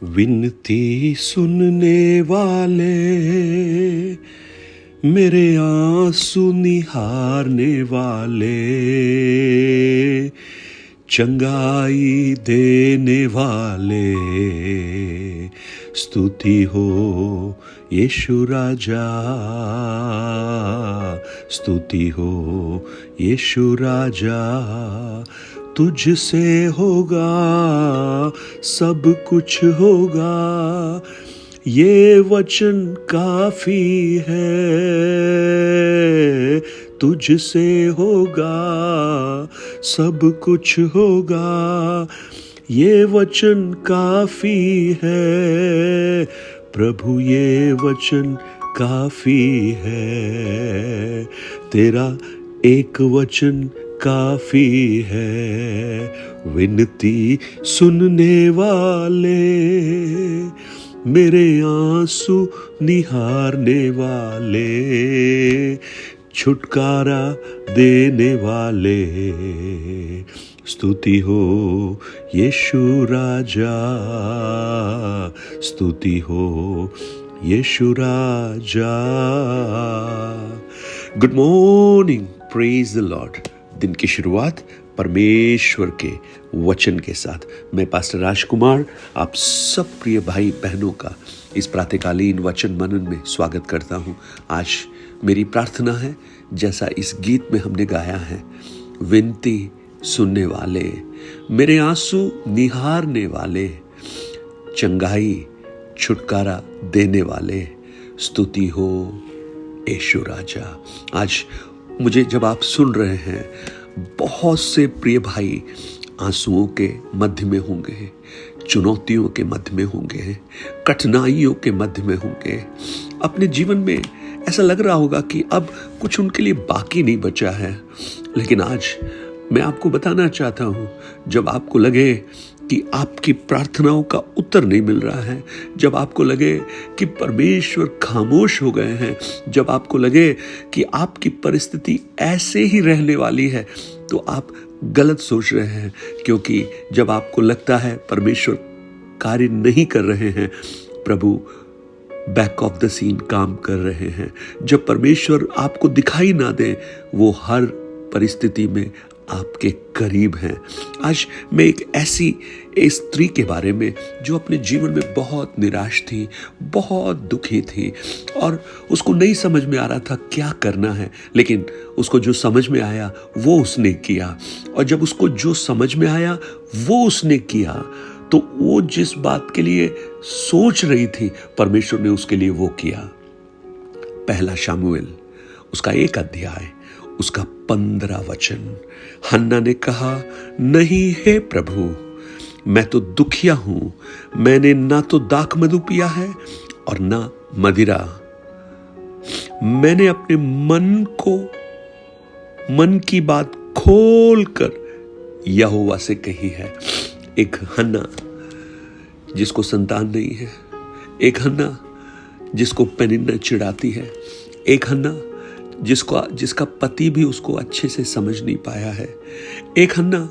विनती सुनने वाले, मेरे आंसू निहारने वाले, चंगाई देने वाले, स्तुति हो यीशु राजा, स्तुति हो यीशु राजा। तुझसे होगा सब कुछ होगा, ये वचन काफी है। तुझसे होगा सब कुछ होगा, ये वचन काफी है। प्रभु ये वचन काफी है, तेरा एक वचन काफी है। विनती सुनने वाले, मेरे आंसू निहारने वाले, छुटकारा देने वाले, स्तुति हो यीशु राजा, स्तुति हो यीशु राजा। Good morning, praise the lord. दिन की शुरुआत परमेश्वर के वचन के साथ मैं पास्टर राजकुमार आप सब प्रिय भाई बहनों का इस प्रातःकालीन वचन मनन में स्वागत करता हूं। आज मेरी प्रार्थना है, जैसा इस गीत में हमने गाया है, विनती सुनने वाले, मेरे आंसू निहारने वाले, चंगाई छुटकारा देने वाले, स्तुति हो यीशु राजा। आज मुझे जब आप सुन रहे हैं, बहुत से प्रिय भाई आंसुओं के मध्य में होंगे, चुनौतियों के मध्य में होंगे, कठिनाइयों के मध्य में होंगे। अपने जीवन में ऐसा लग रहा होगा कि अब कुछ उनके लिए बाकी नहीं बचा है। लेकिन आज मैं आपको बताना चाहता हूं, जब आपको लगे कि आपकी प्रार्थनाओं का उत्तर नहीं मिल रहा है, जब आपको लगे कि परमेश्वर खामोश हो गए हैं, जब आपको लगे कि आपकी परिस्थिति ऐसे ही रहने वाली है, तो आप गलत सोच रहे हैं। क्योंकि जब आपको लगता है परमेश्वर कार्य नहीं कर रहे हैं, प्रभु बैक ऑफ द सीन काम कर रहे हैं, जब परमेश्वर आपको दिखाई ना दे, वो हर परिस्थिति में आपके करीब हैं। आज मैं एक ऐसी स्त्री के बारे में जो अपने जीवन में बहुत निराश थी, बहुत दुखी थी और उसको नहीं समझ में आ रहा था क्या करना है, लेकिन उसको जो समझ में आया वो उसने किया। और जब उसको जो समझ में आया वो उसने किया, तो वो जिस बात के लिए सोच रही थी, परमेश्वर ने उसके लिए वो किया। पहला शमूएल उसका 1 अध्याय उसका 15 वचन। हन्ना ने कहा, नहीं हे प्रभु, मैं तो दुखिया हूं, मैंने ना तो दाख मधु पिया है और ना मदिरा। मैंने अपने मन की बात खोल कर यहोवा से कही है। एक हन्ना जिसको संतान नहीं है, एक हन्ना जिसको पेनिन्ना चिढ़ाती है, एक हन्ना जिसका पति भी उसको अच्छे से समझ नहीं पाया है, एक हन्ना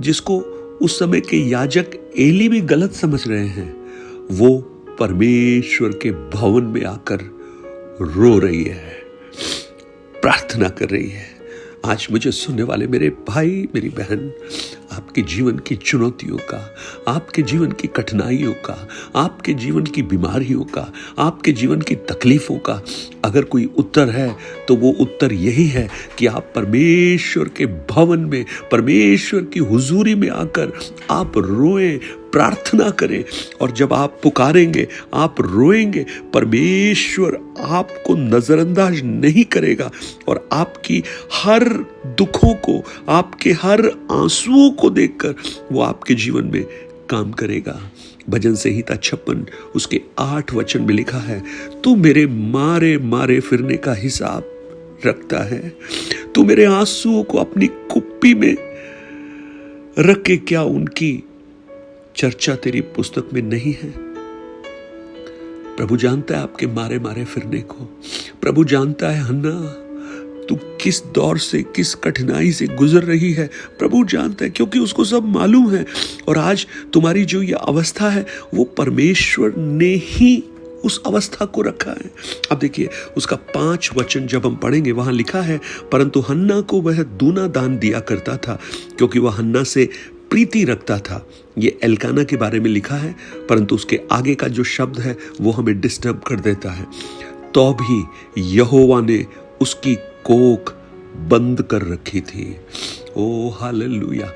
जिसको उस समय के याजक एली भी गलत समझ रहे हैं, वो परमेश्वर के भवन में आकर रो रही है, प्रार्थना कर रही है। आज मुझे सुनने वाले मेरे भाई मेरी बहन, आपके जीवन की चुनौतियों का, आपके जीवन की कठिनाइयों का, आपके जीवन की बीमारियों का, आपके जीवन की तकलीफों का अगर कोई उत्तर है, तो वो उत्तर यही है कि आप परमेश्वर के भवन में, परमेश्वर की हुजूरी में आकर आप रोएं, प्रार्थना करें। और जब आप पुकारेंगे, आप रोएंगे, परमेश्वर आपको नजरअंदाज नहीं करेगा और आपकी हर दुखों को, आपके हर आंसुओं को देखकर वो आपके जीवन में काम करेगा। भजन संहिता 56 उसके 8 वचन में लिखा है, तू मेरे मारे मारे फिरने का हिसाब रखता है, तू मेरे आंसुओं को अपनी कुप्पी में रख के क्या उनकी चर्चा तेरी पुस्तक में नहीं है? प्रभु जानता है आपके मारे मारे फिरने को। प्रभु जानता है हन्ना तू किस दौर से, किस कठिनाई से गुजर रही है, प्रभु जानता है, क्योंकि उसको सब मालूम है। और आज तुम्हारी जो ये अवस्था है वो परमेश्वर ने ही उस अवस्था को रखा है। अब देखिए उसका 5 वचन जब हम पढ़ेंगे, वहां लिखा है, परंतु हन्ना को वह दूना दान दिया करता था क्योंकि वह हन्ना से प्रीति रखता था। ये एल्काना के बारे में लिखा है, परंतु उसके आगे का जो शब्द है वो हमें डिस्टर्ब कर देता है। तो भी यहोवा ने उसकी कोख बंद कर रखी थी। ओ हालेलुया।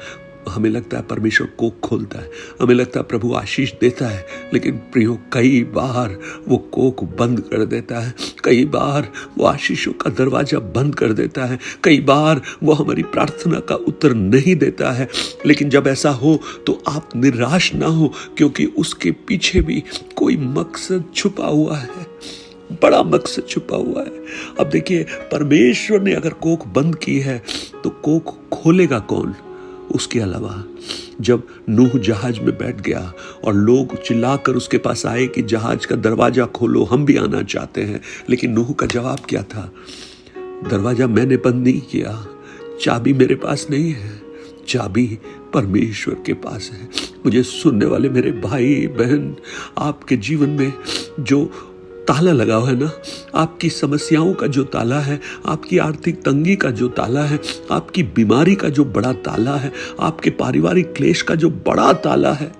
हमें लगता है परमेश्वर कोख खोलता है, हमें लगता है प्रभु आशीष देता है, लेकिन प्रियो कई बार वो कोख बंद कर देता है, कई बार वो आशीषों का दरवाजा बंद कर देता है, कई बार वो हमारी प्रार्थना का उत्तर नहीं देता है। लेकिन जब ऐसा हो तो आप निराश ना हो, क्योंकि उसके पीछे भी कोई मकसद छुपा हुआ है, बड़ा मकसद छुपा हुआ है। अब देखिए परमेश्वर ने अगर कोख बंद की है तो कोख खोलेगा कौन उसके अलावा। जब नूह जहाज में बैठ गया और लोग चिल्लाकर उसके पास आए कि जहाज का दरवाजा खोलो, हम भी आना चाहते हैं, लेकिन नूह का जवाब क्या था? दरवाजा मैंने बंद नहीं किया, चाबी मेरे पास नहीं है, चाबी परमेश्वर के पास है। मुझे सुनने वाले मेरे भाई बहन, आपके जीवन में जो ताला लगा हुआ है ना, आपकी समस्याओं का जो ताला है, आपकी आर्थिक तंगी का जो ताला है, आपकी बीमारी का जो बड़ा ताला है, आपके पारिवारिक क्लेश का जो बड़ा ताला है,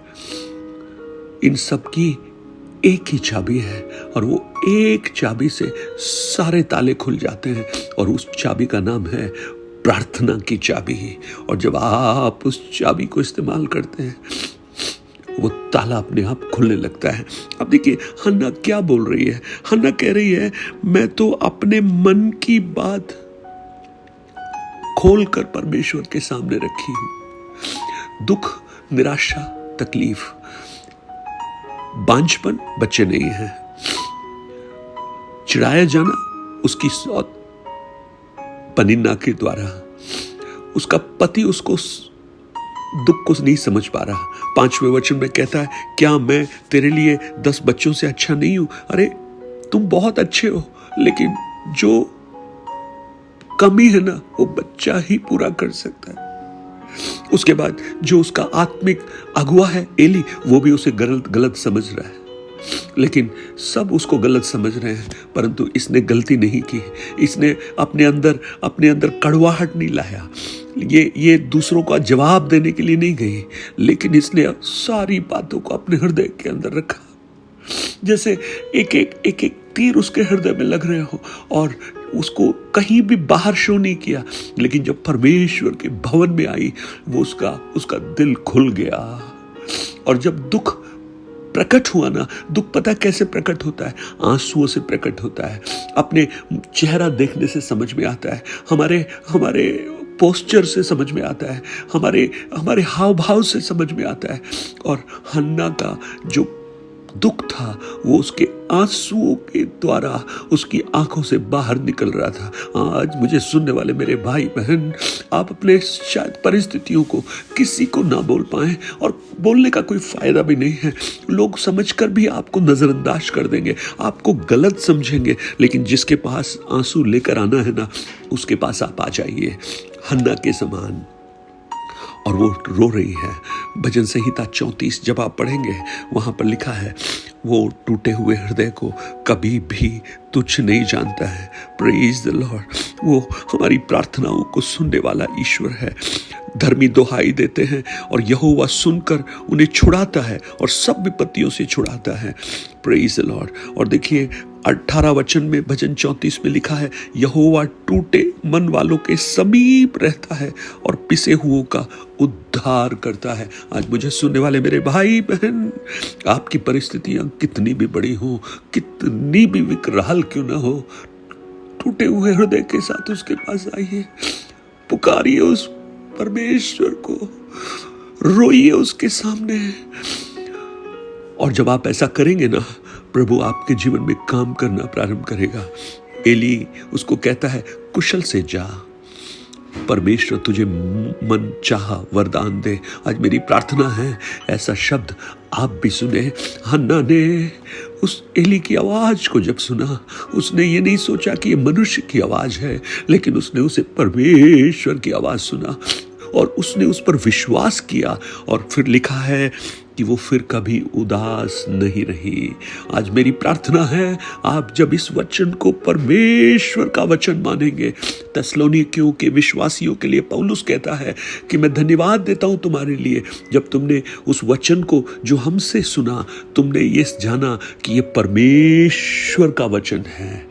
इन सब की एक ही चाबी है और वो एक चाबी से सारे ताले खुल जाते हैं और उस चाबी का नाम है प्रार्थना की चाबी। और जब आप उस चाबी को इस्तेमाल करते हैं वो ताला अपने आप खुलने लगता है। अब देखिए हन्ना क्या बोल रही है? हन्ना कह रही है, मैं तो अपने मन की बात खोलकर परमेश्वर के सामने रखी हूं। दुख, निराशा, तकलीफ, बांझपन, बच्चे नहीं है, चिढ़ाया जाना उसकी सौत पनिन्ना के द्वारा, उसका पति उसको दुख को नहीं समझ पा रहा। 5वें वचन में कहता है, क्या मैं तेरे लिए 10 बच्चों से अच्छा नहीं हूं? अरे तुम बहुत अच्छे हो, लेकिन जो कमी है ना वो बच्चा ही पूरा कर सकता है। उसके बाद जो उसका आत्मिक अगुआ है एली, वो भी उसे गलत समझ रहा है, लेकिन सब उसको गलत समझ रहे हैं, परंतु इसने गलती नहीं की। इसने अपने अंदर कड़वाहट नहीं लाया, ये दूसरों का जवाब देने के लिए नहीं गई, लेकिन इसने सारी बातों को अपने हृदय के अंदर रखा, जैसे एक एक तीर उसके हृदय में लग रहे हो, और उसको कहीं भी बाहर शो नहीं किया। लेकिन जब परमेश्वर के भवन में आई, वो उसका दिल खुल गया। और जब दुख प्रकट हुआ ना, दुख पता कैसे प्रकट होता है? आंसुओं से प्रकट होता है, अपने चेहरा देखने से समझ में आता है, हमारे पोस्चर से समझ में आता है, हमारे हाव भाव से समझ में आता है। और हन्ना का जो दुख था वो उसके आंसुओं के द्वारा उसकी आंखों से बाहर निकल रहा था। आज मुझे सुनने वाले मेरे भाई बहन, आप अपने शायद परिस्थितियों को किसी को ना बोल पाए, और बोलने का कोई फायदा भी नहीं है। लोग समझकर भी आपको नजरअंदाज कर देंगे, आपको गलत समझेंगे, लेकिन जिसके पास आंसू लेकर आना है ना, उसके पास आप आ जाइए हन्ना के समान। और वो रो रही है। भजन संहिता 34 जब आप पढ़ेंगे, वहां पर लिखा है, वो टूटे हुए हृदय को कभी भी तुच्छ नहीं जानता है। Praise the Lord. वो हमारी प्रार्थनाओं को सुनने वाला ईश्वर है। धर्मी दोहाई देते हैं और यहोवा सुनकर उन्हें छुड़ाता है और सब विपत्तियों से छुड़ाता है। Praise the Lord. और देखिए 18 वचन में भजन 34 में लिखा है, यहोवा टूटे मन वालों के समीप रहता है और पिसे हुओं का उद्धार करता है। आज मुझे सुनने वाले मेरे भाई बहन, आपकी परिस्थितियां कितनी भी बड़ी हो, कितनी भी विकराल क्यों ना हो, टूटे हुए हृदय के साथ उसके पास आइए, पुकारिए उस परमेश्वर को, रोइए उसके सामने। और जब आप ऐसा करेंगे ना, प्रभु आपके जीवन में काम करना प्रारंभ करेगा। एली उसको कहता है, कुशल से जा, परमेश्वर तुझे मन चाहा वरदान दे। आज मेरी प्रार्थना है ऐसा शब्द आप भी सुने। हन्ना ने उस एली की आवाज को जब सुना, उसने ये नहीं सोचा कि ये मनुष्य की आवाज है, लेकिन उसने उसे परमेश्वर की आवाज सुना और उसने उस पर विश्वास किया। और फिर लिखा है कि वो फिर कभी उदास नहीं रही। आज मेरी प्रार्थना है आप जब इस वचन को परमेश्वर का वचन मानेंगे, थिस्सलुनीकियों के विश्वासियों के लिए पौलुस कहता है कि मैं धन्यवाद देता हूं तुम्हारे लिए, जब तुमने उस वचन को जो हमसे सुना, तुमने ये जाना कि ये परमेश्वर का वचन है।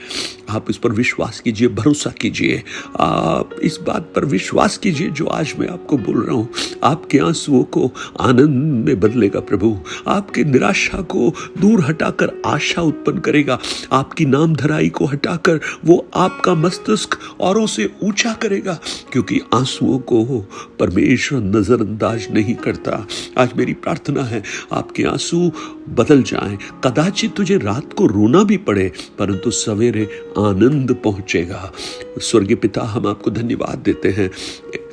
आप इस पर विश्वास कीजिए, भरोसा कीजिए, आप इस बात पर विश्वास कीजिए जो आज मैं आपको बोल रहा हूं। आपके आंसुओं को आनंद में बदलेगा प्रभु, आपके निराशा को दूर हटाकर आशा उत्पन्न करेगा, आपकी नामधराई को हटाकर वो आपका मस्तिष्क औरों से ऊंचा करेगा, क्योंकि आंसुओं को परमेश्वर नजरअंदाज नहीं करता। आज मेरी प्रार्थना है आपके आंसू बदल जाएं। कदाचित तुझे रात को रोना भी पड़े, परंतु सवेरे आनंद पहुंचेगा। स्वर्गीय पिता, हम आपको धन्यवाद देते हैं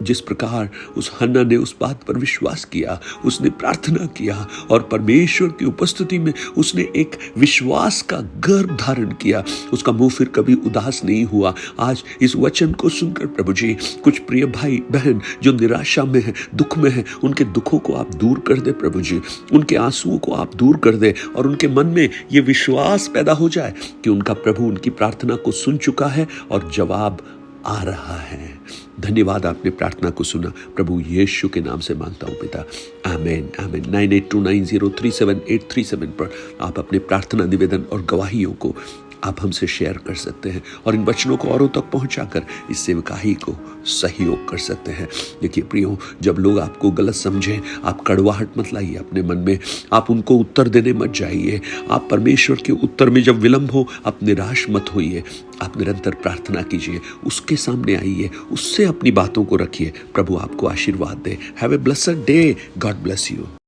जिस प्रकार उस हन्ना ने उस बात पर विश्वास किया, उसने प्रार्थना किया और परमेश्वर की उपस्थिति में उसने एक विश्वास का गर्भ धारण किया। उसका मुंह फिर कभी उदास नहीं हुआ। आज इस वचन को सुनकर प्रभु जी, कुछ प्रिय भाई बहन जो निराशा में है, दुख में है, उनके दुखों को आप दूर कर दे प्रभु जी, उनके आंसुओं को आप दूर कर दे और उनके मन में ये विश्वास पैदा हो जाए कि उनका प्रभु उनकी प्रार्थना को सुन चुका है और जवाब आ रहा है। धन्यवाद, आपने प्रार्थना को सुना। प्रभु यीशु के नाम से मांगता हूं पिता, आमीन आमीन। 9829037837 पर आप अपने प्रार्थना निवेदन और गवाहियों को आप हमसे शेयर कर सकते हैं और इन वचनों को औरों तक पहुंचाकर इस सेवकाई को सहयोग कर सकते हैं। देखिए प्रियो, जब लोग आपको गलत समझें, आप कड़वाहट मत लाइए अपने मन में, आप उनको उत्तर देने मत जाइए। आप परमेश्वर के उत्तर में जब विलंब हो, आप निराश मत होइए, आप निरंतर प्रार्थना कीजिए, उसके सामने आइए, उससे अपनी बातों को रखिए। प्रभु आपको आशीर्वाद दे। Have a blessed day. God bless you.